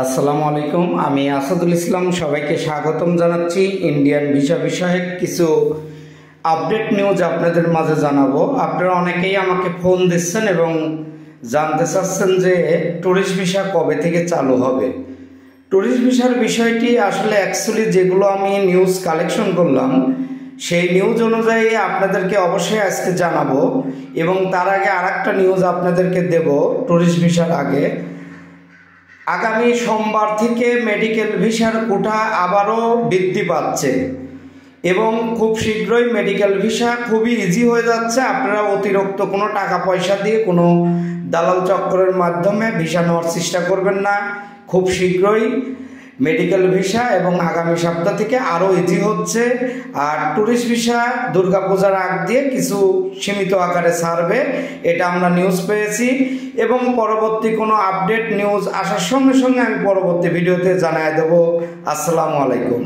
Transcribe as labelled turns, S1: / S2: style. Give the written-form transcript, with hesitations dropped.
S1: আসসালামু আলাইকুম। আমি আসাদুল ইসলাম সবাইকে স্বাগতম জানাচ্ছি। ইন্ডিয়ান ভিসা বিষয়ে কিছু আপডেট নিউজ আপনাদের মাঝে জানাবো। আপনারা অনেকেই আমাকে ফোন দিচ্ছেন এবং জানতে চাচ্ছেন যে ট্যুরিস্ট ভিসা কবে থেকে চালু হবে। ট্যুরিস্ট ভিসার বিষয়টি আসলে অ্যাকচুয়ালি যেগুলো আমি নিউজ কালেকশন করলাম সেই নিউজ অনুযায়ী আপনাদেরকে অবশ্যই আজকে জানাবো, এবং তার আগে আরেকটা নিউজ আপনাদেরকে দেব। ট্যুরিস্ট ভিসার আগে আগামী সোমবার থেকে মেডিকেল ভিসার কোটা আবারও বৃদ্ধি পাচ্ছে এবং খুব শীঘ্রই মেডিকেল ভিসা খুবই ইজি হয়ে যাচ্ছে। আপনারা অতিরিক্ত কোনো টাকা পয়সা দিয়ে কোনো দালাল চক্রের মাধ্যমে ভিসা নেওয়ার চেষ্টা করবেন না। খুব শীঘ্রই মেডিকেল ভিসা এবং আগামী সপ্তাহ থেকে আরও ইজি হচ্ছে। আর ট্যুরিস্ট ভিসা দুর্গাপূজার আগ দিয়ে কিছু সীমিত আকারে ছাড়বে, এটা আমরা নিউজ পেয়েছি, এবং পরবর্তী কোনো আপডেট নিউজ আসার সঙ্গে সঙ্গে আমি পরবর্তী ভিডিওতে জানিয়ে দেব। আসসালামু আলাইকুম।